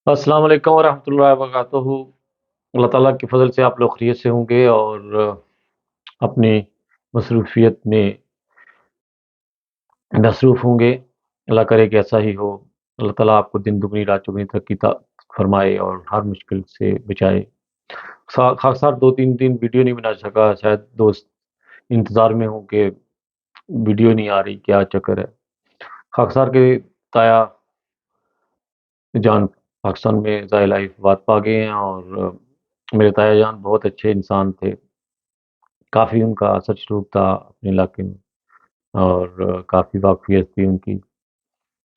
السلام علیکم ورحمۃ اللہ وبرکاتہ۔ اللہ تعالیٰ کے فضل سے آپ لوگ خیریت سے ہوں گے اور اپنی مصروفیت میں مصروف ہوں گے۔ اللہ کرے کہ ایسا ہی ہو۔ اللہ تعالیٰ آپ کو دن دگنی رات چگنی ترقی فرمائے اور ہر مشکل سے بچائے۔ خاص 2 3 دن ویڈیو نہیں بنا سکا، شاید دوست انتظار میں ہوں کہ ویڈیو نہیں آ رہی، کیا چکر ہے۔ خاکسار کے تایا جان پاکستان میں ضائع لائی وفات پا گئے ہیں، اور میرے تایا جان بہت اچھے انسان تھے، کافی ان کا سچ سلوک تھا اپنے علاقے میں، اور کافی واقفیت تھی ان کی،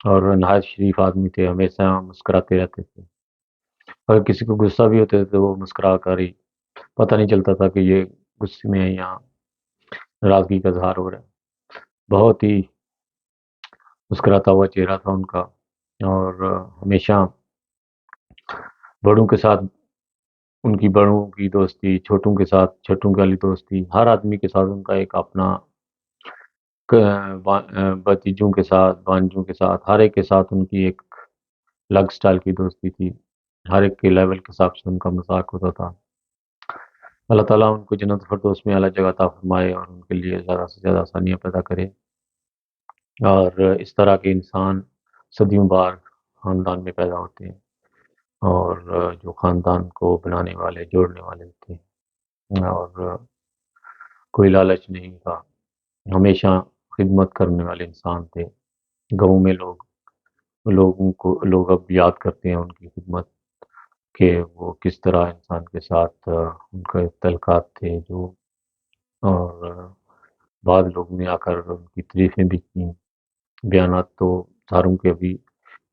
اور نہایت شریف آدمی تھے، ہمیشہ مسکراتے رہتے تھے۔ اگر کسی کو غصہ بھی ہوتے تھے تو وہ مسکرا کر ہی، پتہ نہیں چلتا تھا کہ یہ غصے میں ہے یا ناراضگی کا اظہار ہو رہا ہے۔ بہت ہی مسکراتا ہوا چہرہ تھا ان کا، اور ہمیشہ بڑوں کے ساتھ ان کی بڑوں کی دوستی، چھوٹوں کے ساتھ چھوٹوں والی دوستی، ہر آدمی کے ساتھ ان کا ایک اپنا بھتیجوں کے ساتھ، بانجوں کے ساتھ، ہر ایک کے ساتھ ان کی ایک الگ سٹائل کی دوستی تھی۔ ہر ایک کے لیول کے حساب سے ان کا مذاق ہوتا تھا۔ اللہ تعالیٰ ان کو جنت الفردوس میں اعلیٰ جگہ عطا فرمائے اور ان کے لیے زیادہ سے زیادہ آسانیاں پیدا کرے، اور اس طرح کے انسان صدیوں بار خاندان میں پیدا ہوتے ہیں، اور جو خاندان کو بنانے والے، جوڑنے والے ہوتے ہیں، اور کوئی لالچ نہیں تھا، ہمیشہ خدمت کرنے والے انسان تھے۔ گاؤں میں لوگ اب یاد کرتے ہیں ان کی خدمت، کہ وہ کس طرح انسان کے ساتھ ان کے تعلقات تھے جو، اور بعض لوگ نے آ کر ان کی تعریفیں بھی کی۔ بیانات تو ساروں کے ابھی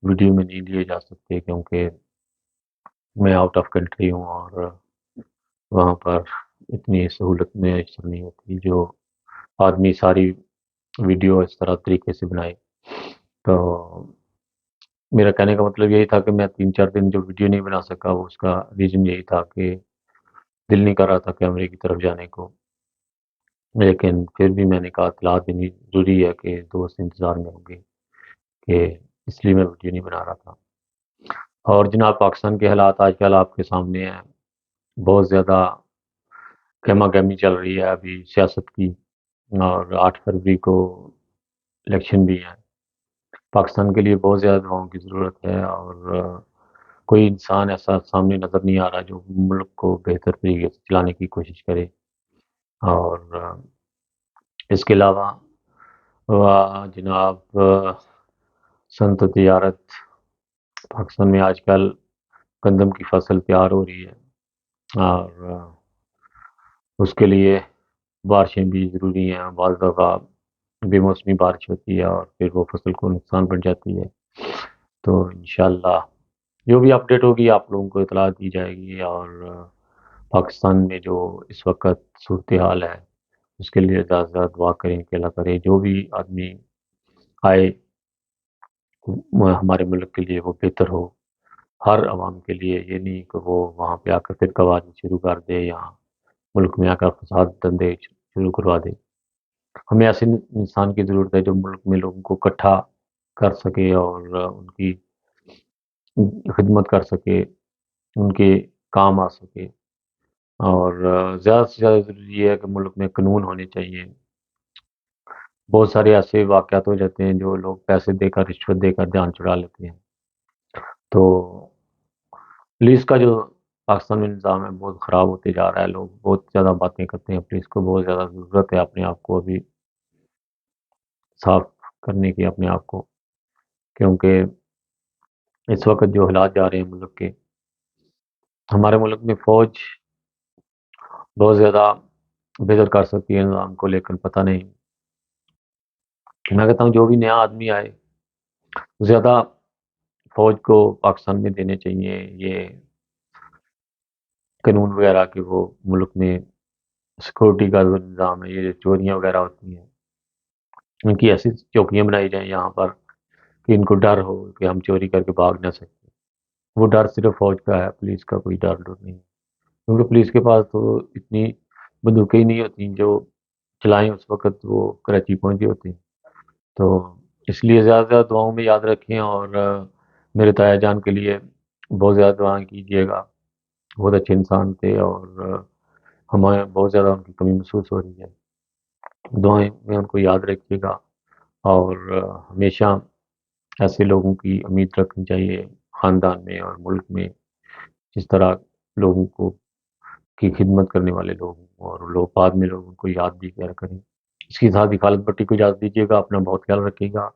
ویڈیو میں نہیں لیے جا سکتے، کیونکہ میں آؤٹ آف کنٹری ہوں، اور وہاں پر اتنی سہولت میسر نہیں ہوتی جو آدمی ساری ویڈیو اس طرح طریقے سے بنائے۔ تو میرا کہنے کا مطلب یہی تھا کہ میں 3 4 دن جو ویڈیو نہیں بنا سکا، وہ اس کا ریزن یہی تھا کہ دل نہیں کر رہا تھا کیمرے کی طرف جانے کو، لیکن پھر بھی میں نے کہا اطلاع دینی ضروری ہے کہ دوست انتظار میں ہوں گے، کہ اس لیے میں ویڈیو نہیں بنا رہا تھا۔ اور جناب، پاکستان کے حالات آج کل آپ کے سامنے ہیں، بہت زیادہ گہما گہمی چل رہی ہے ابھی سیاست کی، اور 8 فروری کو الیکشن بھی ہے۔ پاکستان کے لیے بہت زیادہ دعاؤں کی ضرورت ہے، اور کوئی انسان ایسا سامنے نظر نہیں آ رہا جو ملک کو بہتر طریقے سے چلانے کی کوشش کرے۔ اور اس کے علاوہ جناب، سنت تجارت پاکستان میں آج کل گندم کی فصل تیار ہو رہی ہے، اور اس کے لیے بارشیں بھی ضروری ہیں۔ بعض دفعہ بے موسمی بارش ہوتی ہے اور پھر وہ فصل کو نقصان پڑ جاتی ہے۔ تو انشاءاللہ جو بھی اپڈیٹ ہوگی آپ لوگوں کو اطلاع دی جائے گی، اور پاکستان میں جو اس وقت صورتحال ہے اس کے لیے زیادہ سے زیادہ دعا کریں کہ اللہ کرے جو بھی آدمی آئے ہمارے ملک کے لیے وہ بہتر ہو، ہر عوام کے لیے۔ یہ نہیں کہ وہ وہاں پہ آ کر پھر قواعد شروع کر دے، یا ملک میں آ کر فساد دندے شروع کروا دے۔ ہمیں ایسے انسان کی ضرورت ہے جو ملک میں لوگوں کو اکٹھا کر سکے، اور ان کی خدمت کر سکے، ان کے کام آ سکے۔ اور زیادہ سے زیادہ ضروری یہ ہے کہ ملک میں قانون ہونے چاہیے۔ بہت سارے ایسے واقعات ہو جاتے ہیں جو لوگ پیسے دے کر، رشوت دے کر جان چھڑا لیتے ہیں۔ تو پولیس کا جو پاکستان میں نظام ہے بہت خراب ہوتے جا رہا ہے، لوگ بہت زیادہ باتیں کرتے ہیں، پولیس کو بہت زیادہ ضرورت ہے اپنے آپ کو ابھی صاف کرنے کی، اپنے آپ کو، کیونکہ اس وقت جو حالات جا رہے ہیں ملک کے، ہمارے ملک میں فوج بہت زیادہ بہتر کر سکتی ہے نظام کو، لیکن پتہ نہیں، میں کہتا ہوں جو بھی نیا آدمی آئے زیادہ فوج کو پاکستان میں دینے چاہیے یہ قانون وغیرہ، کہ وہ ملک میں سیکورٹی کا جو نظام ہے، یہ جو چوریاں وغیرہ ہوتی ہیں ان کی ایسی چوکیاں بنائی جائیں یہاں پر کہ ان کو ڈر ہو کہ ہم چوری کر کے بھاگ نہ سکتے۔ وہ ڈر صرف فوج کا ہے، پولیس کا کوئی ڈر نہیں، کیونکہ پولیس کے پاس تو اتنی بندوقیں ہی نہیں ہوتی جو چلائیں، اس وقت وہ کراچی پہنچے ہوتے ہیں۔ تو اس لیے زیادہ سے زیادہ دعاؤں میں یاد رکھیں، اور میرے تایا جان کے لیے بہت زیادہ دعائیں کیجیے گا، بہت اچھے انسان تھے اور ہمیں بہت زیادہ ان کی کمی محسوس ہو رہی ہے۔ دعائیں میں ان کو یاد رکھیے گا اور ہمیشہ ایسے لوگوں کی امید رکھنی چاہیے خاندان میں اور ملک میں، جس طرح لوگوں کو کی خدمت کرنے والے لوگ ہوں، اور لوگ بعد میں لوگ ان کو یاد بھی کیا کریں۔ اس کے ساتھ ہی خالد بٹی کو اجازت دیجیے گا، اپنا بہت خیال رکھیے گا۔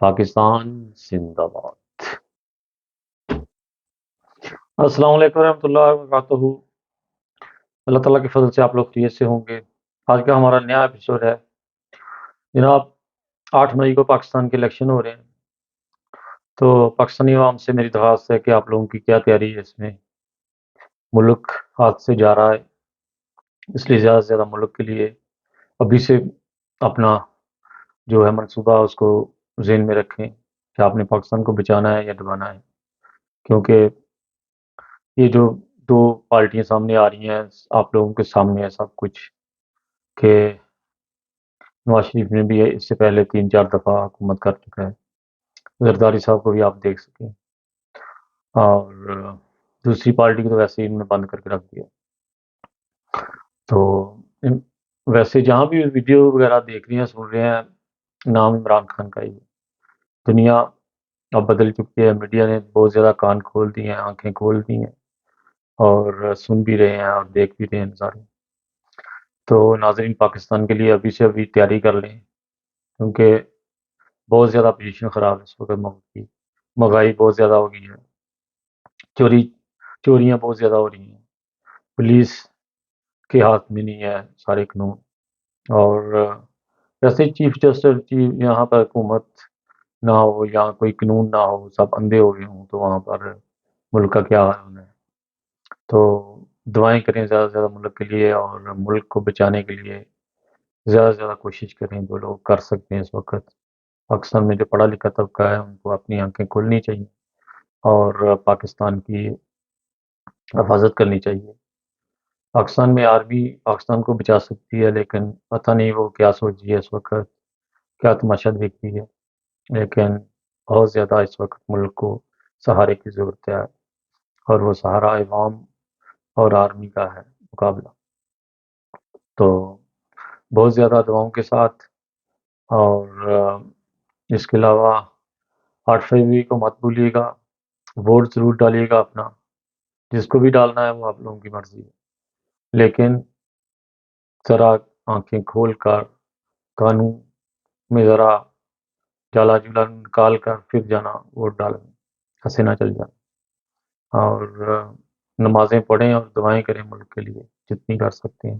پاکستان زندہ باد۔ السلام علیکم ورحمۃ اللہ وبرکاتہ۔ اللہ تعالیٰ کے فضل سے آپ لوگ خیریت سے ہوں گے۔ آج کا ہمارا نیا ایپیسوڈ ہے جناب۔ 8 مئی کو پاکستان کے الیکشن ہو رہے ہیں، تو پاکستانی عوام سے میری درخواست ہے کہ آپ لوگوں کی کیا تیاری ہے اس میں۔ ملک ہاتھ سے جا رہا ہے، اس لیے زیادہ سے زیادہ ملک کے لیے ابھی سے اپنا جو ہے منصوبہ اس کو ذہن میں رکھیں کہ آپ نے پاکستان کو بچانا ہے یا دبانا ہے، کیونکہ یہ جو دو پارٹیاں سامنے آ رہی ہیں، آپ لوگوں کے سامنے ہے سب کچھ، کہ نواز شریف نے بھی اس سے پہلے 3 4 دفعہ حکومت کر چکا ہے، زرداری صاحب کو بھی آپ دیکھ سکیں، اور دوسری پارٹی کو تو ویسے ہی انہوں نے بند کر کے رکھ دیا۔ تو ویسے جہاں بھی ویڈیو وغیرہ دیکھ رہے ہیں سن رہے ہیں، نام عمران خان کا ہی ہے۔ دنیا اب بدل چکی ہے، میڈیا نے بہت زیادہ کان کھول دیے ہیں، آنکھیں کھول دی ہیں، اور سن بھی رہے ہیں اور دیکھ بھی رہے ہیں نظارے۔ تو ناظرین، پاکستان کے لیے ابھی سے ابھی تیاری کر لیں، کیونکہ بہت زیادہ پوزیشن خراب ہے اس وقت ملک کی۔ مہنگائی بہت زیادہ ہو گئی ہے، چوریاں بہت زیادہ ہو رہی ہیں، پولیس کے ہاتھ میں نہیں ہے سارے قانون، اور ویسے چیف جسٹس یہاں پر حکومت نہ ہو یا کوئی قانون نہ ہو، سب اندھے ہو گئے ہوں، تو وہاں پر ملک کا کیا حال ہونا ہے۔ تو دعائیں کریں زیادہ سے زیادہ ملک کے لیے، اور ملک کو بچانے کے لیے زیادہ سے زیادہ کوشش کریں جو لوگ کر سکتے ہیں اس وقت۔ پاکستان میں جو پڑھا لکھا طبقہ ہے ان کو اپنی آنکھیں کھولنی چاہیے اور پاکستان کی حفاظت کرنی چاہیے۔ پاکستان میں آرمی پاکستان کو بچا سکتی ہے، لیکن پتہ نہیں وہ کیا سوچ رہی ہے اس وقت، کیا تماشا دیکھ رہی ہے، لیکن بہت زیادہ اس وقت ملک کو سہارے کی ضرورت ہے، اور وہ سہارا عوام اور آرمی کا ہے مقابلہ۔ تو بہت زیادہ دعاؤں کے ساتھ، اور اس کے علاوہ 8 فروری کو مت بھولیے گا، ووٹ ضرور ڈالیے گا اپنا، جس کو بھی ڈالنا ہے وہ آپ لوگوں کی مرضی ہے، لیکن ذرا آنکھیں کھول کر قانون میں ذرا جالا جولا نکال کر پھر جانا ووٹ ڈالنے، ہنسے نہ چل جانا، اور نمازیں پڑھیں اور دعائیں کریں ملک کے لیے جتنی کر سکتے ہیں،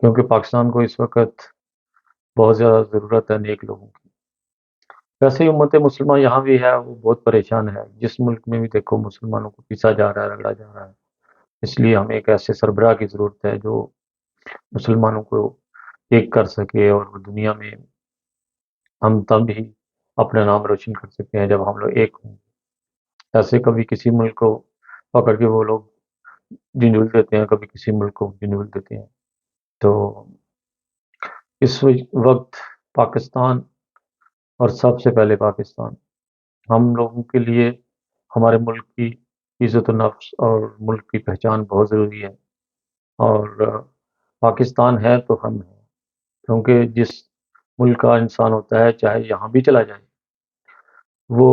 کیونکہ پاکستان کو اس وقت بہت زیادہ ضرورت ہے نیک لوگوں کی۔ ویسے ہی امت مسلمہ یہاں بھی ہے، وہ بہت پریشان ہے، جس ملک میں بھی دیکھو مسلمانوں کو پیسا جا رہا ہے، رگڑا جا رہا ہے۔ اس لیے ہمیں ایک ایسے سربراہ کی ضرورت ہے جو مسلمانوں کو ایک کر سکے، اور وہ دنیا میں ہم تب ہی اپنا نام روشن کر سکتے ہیں جب ہم لوگ ایک ہوں۔ ایسے کبھی کسی ملک کو پکڑ کے وہ لوگ جنجول دیتے ہیں، کبھی کسی ملک کو جنجول دیتے ہیں۔ تو اس وقت پاکستان، اور سب سے پہلے پاکستان، ہم لوگوں کے لیے ہمارے ملک کی عزت و نفس اور ملک کی پہچان بہت ضروری ہے، اور پاکستان ہے تو ہم ہیں، کیونکہ جس ملک کا انسان ہوتا ہے چاہے یہاں بھی چلا جائے، وہ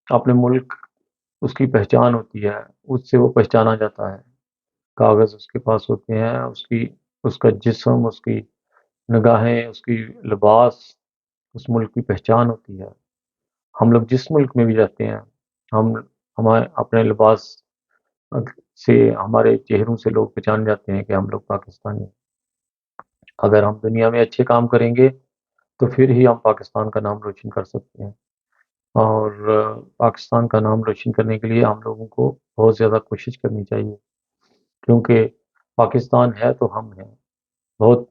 اپنے ملک اس کی پہچان ہوتی ہے، اس سے وہ پہچانا جاتا ہے۔ کاغذ اس کے پاس ہوتے ہیں، اس کا جسم، اس کی نگاہیں، اس کی لباس اس ملک کی پہچان ہوتی ہے۔ ہم لوگ جس ملک میں بھی رہتے ہیں، ہمارے اپنے لباس سے، ہمارے چہروں سے لوگ پہچان جاتے ہیں کہ ہم لوگ پاکستانی ہیں۔ اگر ہم دنیا میں اچھے کام کریں گے تو پھر ہی ہم پاکستان کا نام روشن کر سکتے ہیں، اور پاکستان کا نام روشن کرنے کے لیے ہم لوگوں کو بہت زیادہ کوشش کرنی چاہیے، کیونکہ پاکستان ہے تو ہم ہیں۔ بہت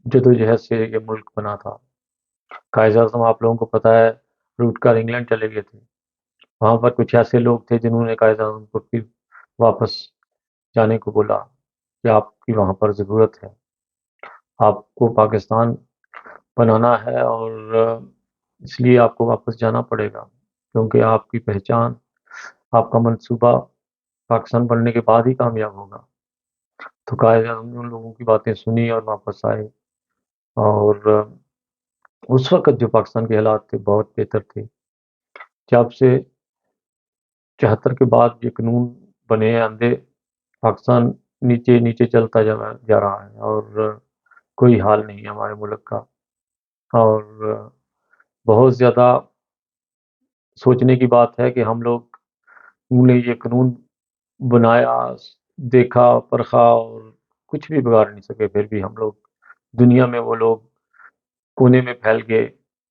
جدوجہد سے یہ ملک بنا تھا۔ قائد اعظم آپ لوگوں کو پتہ ہے روٹ کر انگلینڈ چلے گئے تھے، وہاں پر کچھ ایسے لوگ تھے جنہوں نے قائد اعظم کو پھر واپس جانے کو بولا کہ آپ کی وہاں پر ضرورت ہے، آپ کو پاکستان بنانا ہے، اور اس لیے آپ کو واپس جانا پڑے گا، کیونکہ آپ کی پہچان آپ کا منصوبہ پاکستان بننے کے بعد ہی کامیاب ہوگا۔ تو قائد اعظم نے ان لوگوں کی باتیں سنی اور واپس آئے، اور اس وقت جو پاکستان کے حالات تھے بہت بہتر تھے۔ جب سے 74 کے بعد یہ قانون بنے ہیں اندھے، پاکستان نیچے نیچے چلتا جا رہا ہے، اور کوئی حال نہیں ہے ہمارے ملک کا۔ اور بہت زیادہ سوچنے کی بات ہے کہ ہم لوگ نے یہ قانون بنایا، دیکھا، پرکھا، اور کچھ بھی بگاڑ نہیں سکے، پھر بھی ہم لوگ دنیا میں وہ لوگ کونے میں پھیل گئے،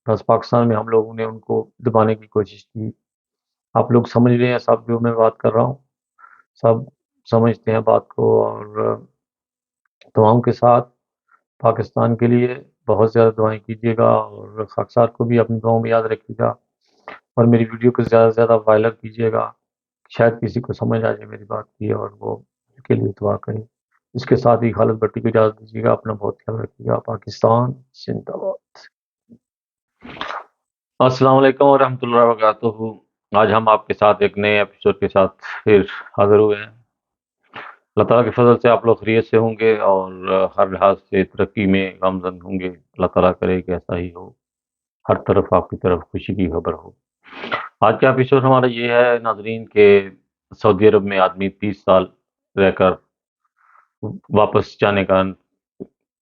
بس پاکستان میں ہم لوگوں نے ان کو دبانے کی کوشش کی۔ آپ لوگ سمجھ رہے ہیں سب، جو میں بات کر رہا ہوں سب سمجھتے ہیں بات کو، اور دعاؤں کے ساتھ پاکستان کے لیے بہت زیادہ دعائیں کیجیے گا، اور خاکسار کو بھی اپنی دعاؤں میں یاد رکھیے گا، اور میری ویڈیو کو زیادہ سے زیادہ وائرل کیجیے گا، شاید کسی کو سمجھ آ جائے میری بات کی، اور وہ اس کے لیے دعا کریں۔ اس کے ساتھ ہی خالد بھٹی کو اجازت دیجیے گا، اپنا بہت خیال رکھیے گا۔ پاکستان زندہ باد۔ السلام علیکم ورحمۃ اللہ وبرکاتہ۔ آج ہم آپ کے ساتھ ایک نئے ایپیسوڈ کے ساتھ پھر حاضر ہوئے ہیں۔ اللہ تعالیٰ کے فضل سے آپ لوگ خیریت سے ہوں گے، اور ہر لحاظ سے ترقی میں گامزن ہوں گے۔ اللہ تعالیٰ کرے کہ ایسا ہی ہو، ہر طرف آپ کی طرف خوشی کی خبر ہو۔ آج کا ایپیسوڈ ہمارا یہ ہے ناظرین کہ سعودی عرب میں آدمی 30 سال رہ کر واپس جانے کا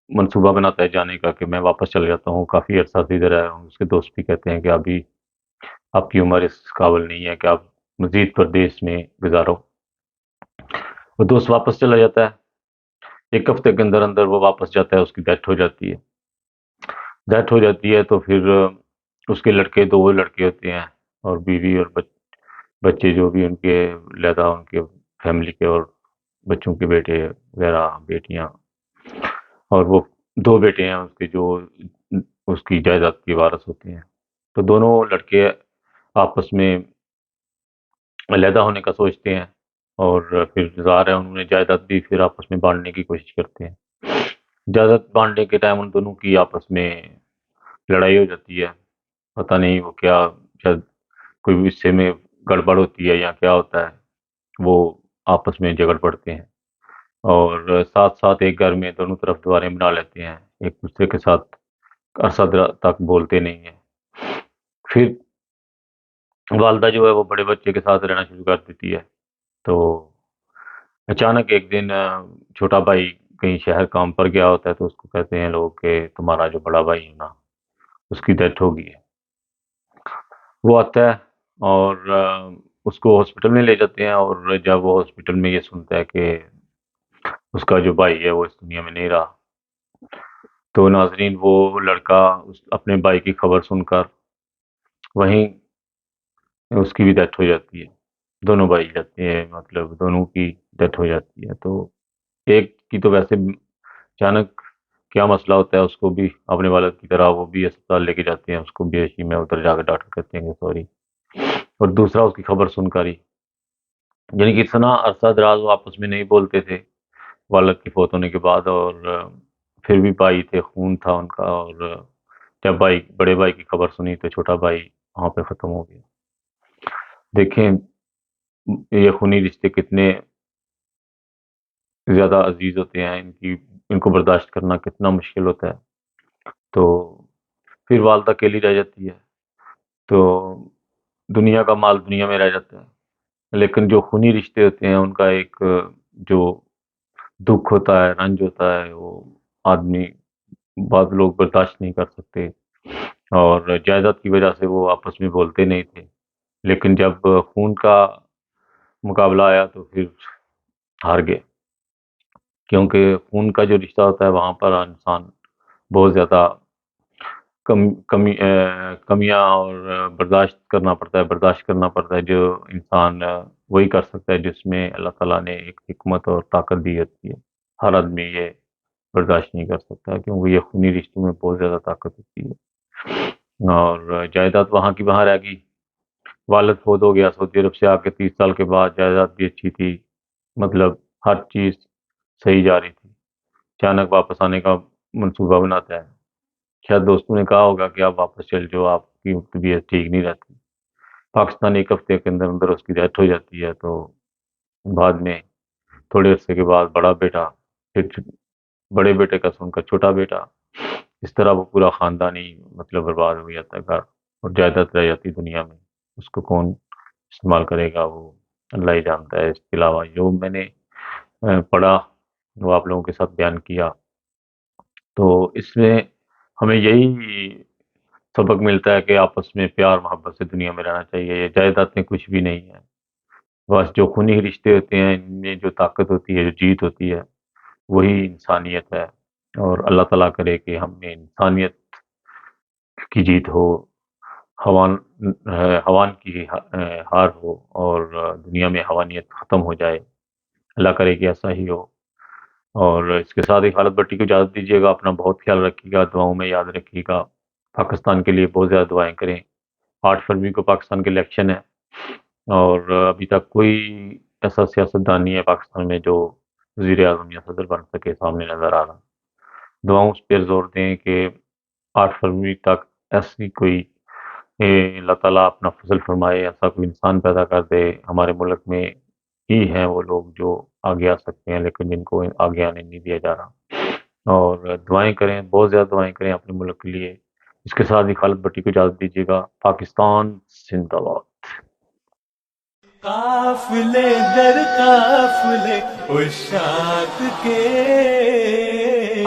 منصوبہ بناتا ہے، جانے کا، کہ میں واپس چل جاتا ہوں، کافی عرصہ سے ادھر آیا ہوں۔ اس کے دوست بھی کہتے ہیں کہ ابھی آپ کی عمر اس قابل نہیں ہے کہ آپ مزید پردیس میں گزارو۔ وہ دوست واپس چلا جاتا ہے، ایک ہفتے کے اندر اندر وہ واپس جاتا ہے، اس کی ڈیتھ ہو جاتی ہے۔ ڈیتھ ہو جاتی ہے تو پھر اس کے لڑکے، دو لڑکے ہوتے ہیں، اور بیوی اور بچے جو بھی ان کے لیدا، ان کے فیملی کے، اور بچوں کے بیٹے وغیرہ، بیٹیاں، اور وہ دو بیٹے ہیں اس کے جو اس کی جائیداد کے وارث ہوتے ہیں۔ تو دونوں لڑکے آپس میں علیحدہ ہونے کا سوچتے ہیں، اور پھر ظاہر ہے انہوں نے جائیداد بھی پھر آپس میں بانٹنے کی کوشش کرتے ہیں۔ جائیداد بانٹنے کے ٹائم ان دونوں کی آپس میں لڑائی ہو جاتی ہے، پتہ نہیں وہ کیا، شاید کوئی حصے میں گڑبڑ ہوتی ہے یا کیا ہوتا ہے، وہ آپس میں جھگڑ پڑتے ہیں، اور ساتھ ساتھ ایک گھر میں دونوں طرف دیواریں بنا لیتے ہیں، ایک دوسرے کے ساتھ عرصہ تک بولتے نہیں ہیں۔ پھر والدہ جو ہے وہ بڑے بچے کے ساتھ رہنا شروع کر دیتی ہے۔ تو اچانک ایک دن چھوٹا بھائی کہیں شہر کام پر گیا ہوتا ہے، تو اس کو کہتے ہیں لوگ کہ تمہارا جو بڑا بھائی ہے نا، اس کی ڈیتھ ہو گئی ہے۔ وہ آتا ہے اور اس کو ہاسپٹل میں لے جاتے ہیں، اور جب وہ ہاسپٹل میں یہ سنتا ہے کہ اس کا جو بھائی ہے وہ اس دنیا میں نہیں رہا، تو ناظرین وہ لڑکا اپنے بھائی کی خبر سن کر وہیں اس کی بھی ڈیتھ ہو جاتی ہے۔ دونوں بھائی جاتے ہیں، مطلب دونوں کی ڈیتھ ہو جاتی ہے۔ تو ایک کی تو ویسے اچانک کیا مسئلہ ہوتا ہے، اس کو بھی اپنے والد کی طرح وہ بھی اسپتال لے کے جاتے ہیں، اس کو بے ہوشی میں، ادھر جا کے ڈاکٹر کہتے ہیں کہ سوری، اور دوسرا اس کی خبر سن کر ہی، یعنی کہ اتنا عرصہ دراز وہ آپس میں نہیں بولتے تھے والد کی فوت ہونے کے بعد، اور پھر بھی بھائی تھے، خون تھا ان کا، اور جب بڑے بھائی کی خبر سنی تو چھوٹا بھائی وہاں پہ ختم ہو گیا۔ دیکھیں یہ خونی رشتے کتنے زیادہ عزیز ہوتے ہیں، ان کو برداشت کرنا کتنا مشکل ہوتا ہے۔ تو پھر والدہ اکیلی رہ جاتی ہے، تو دنیا کا مال دنیا میں رہ جاتا ہے، لیکن جو خونی رشتے ہوتے ہیں ان کا ایک جو دکھ ہوتا ہے، رنج ہوتا ہے، وہ آدمی، بعض لوگ برداشت نہیں کر سکتے، اور جائیداد کی وجہ سے وہ آپس میں بولتے نہیں تھے، لیکن جب خون کا مقابلہ آیا تو پھر ہار گئے، کیونکہ خون کا جو رشتہ ہوتا ہے وہاں پر انسان بہت زیادہ کمیاں اور برداشت کرنا پڑتا ہے، جو انسان وہی کر سکتا ہے جس میں اللہ تعالیٰ نے ایک حکمت اور طاقت دی ہوتی ہے۔ ہر آدمی یہ برداشت نہیں کر سکتا، کیونکہ یہ خونی رشتوں میں بہت زیادہ طاقت ہوتی ہے۔ اور جائیداد وہاں کی وہاں رہ گئی، والد فوت ہو گیا سعودی عرب سے آ کے 30 سال کے بعد، جائیداد بھی اچھی تھی، مطلب ہر چیز صحیح جا رہی تھی۔ اچانک واپس آنے کا منصوبہ بناتا ہے، شاید دوستوں نے کہا ہوگا کہ آپ واپس چل جاؤ، آپ کی طبیعت ٹھیک نہیں رہتی۔ پاکستان ایک ہفتے کے اندر اندر اس کی ڈیتھ ہو جاتی ہے، تو بعد میں تھوڑے عرصے کے بعد بڑا بیٹا، پھر بڑے بیٹے کا ان کا چھوٹا بیٹا، اس طرح وہ پورا خاندان ہی مطلب برباد ہو جاتا ہے گھر، اور جائیداد رہ جاتی دنیا میں، اس کو کون استعمال کرے گا وہ اللہ ہی جانتا ہے۔ اس کے علاوہ جو میں نے پڑھا وہ آپ لوگوں کے ساتھ بیان کیا، تو اس میں ہمیں یہی سبق ملتا ہے کہ آپس میں پیار محبت سے دنیا میں رہنا چاہیے۔ یہ جائیداد میں کچھ بھی نہیں ہے، بس جو خونی رشتے ہوتے ہیں ان میں جو طاقت ہوتی ہے، جو جیت ہوتی ہے، وہی انسانیت ہے۔ اور اللہ تعالیٰ کرے کہ ہم میں انسانیت کی جیت ہو، حوان حوان کی ہار ہو، اور دنیا میں حوانیت ختم ہو جائے، اللہ کرے کہ ایسا ہی ہو۔ اور اس کے ساتھ ہی خالد بھٹی کو اجازت دیجیے گا، اپنا بہت خیال رکھیے گا، دعاؤں میں یاد رکھیے گا، پاکستان کے لیے بہت زیادہ دعائیں کریں۔ 8 فروری کو پاکستان کے الیکشن ہے، اور ابھی تک کوئی ایسا سیاستدان نہیں ہے پاکستان میں جو وزیر اعظم یا صدر بن سکے سامنے نظر آ رہا۔ دعاؤں اس پر زور دیں کہ 8 فروری تک ایسی کوئی اللہ تعالیٰ اپنا فضل فرمائے، ایسا کوئی انسان پیدا کر دے ہمارے ملک میں، ہی ہیں وہ لوگ جو آگے آ سکتے ہیں، لیکن جن کو آگے آنے نہیں دیا جا رہا۔ اور دعائیں کریں، بہت زیادہ دعائیں کریں اپنے ملک کے لیے۔ اس کے ساتھ ہی خالد بھٹی کو اجازت دیجیے گا۔ پاکستان زندہ باد۔ قافلے در قافلے عشاق کے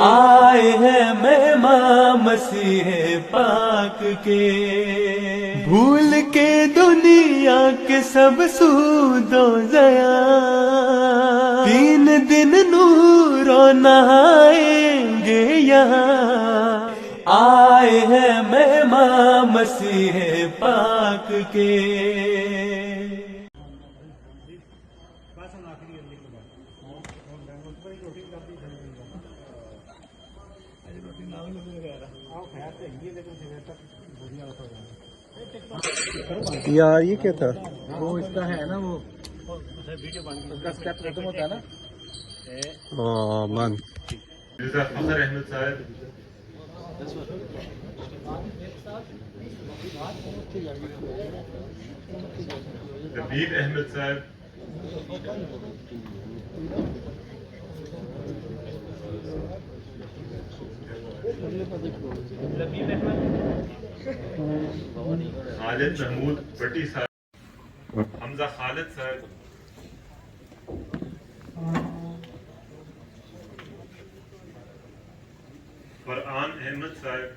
آئے ہیں مہمان مسیح پاک کے، بھول کے دنیا کے سب سود و ضیا، 3 دن نور و نہائیں گے یہاں، آئے ہیں مہمان مسیح پاک کے۔ یار یہ کیا تھا؟ وہ اس کا ہے نا، وہ اس کا اسٹیپ ختم ہوتا ہے نا۔ ہاں بند۔ مرزا فخر احمد صاحب، ربیب احمد صاحب، خالد محمود بٹی صاحب، حمزہ خالد صاحب، فرحان احمد صاحب،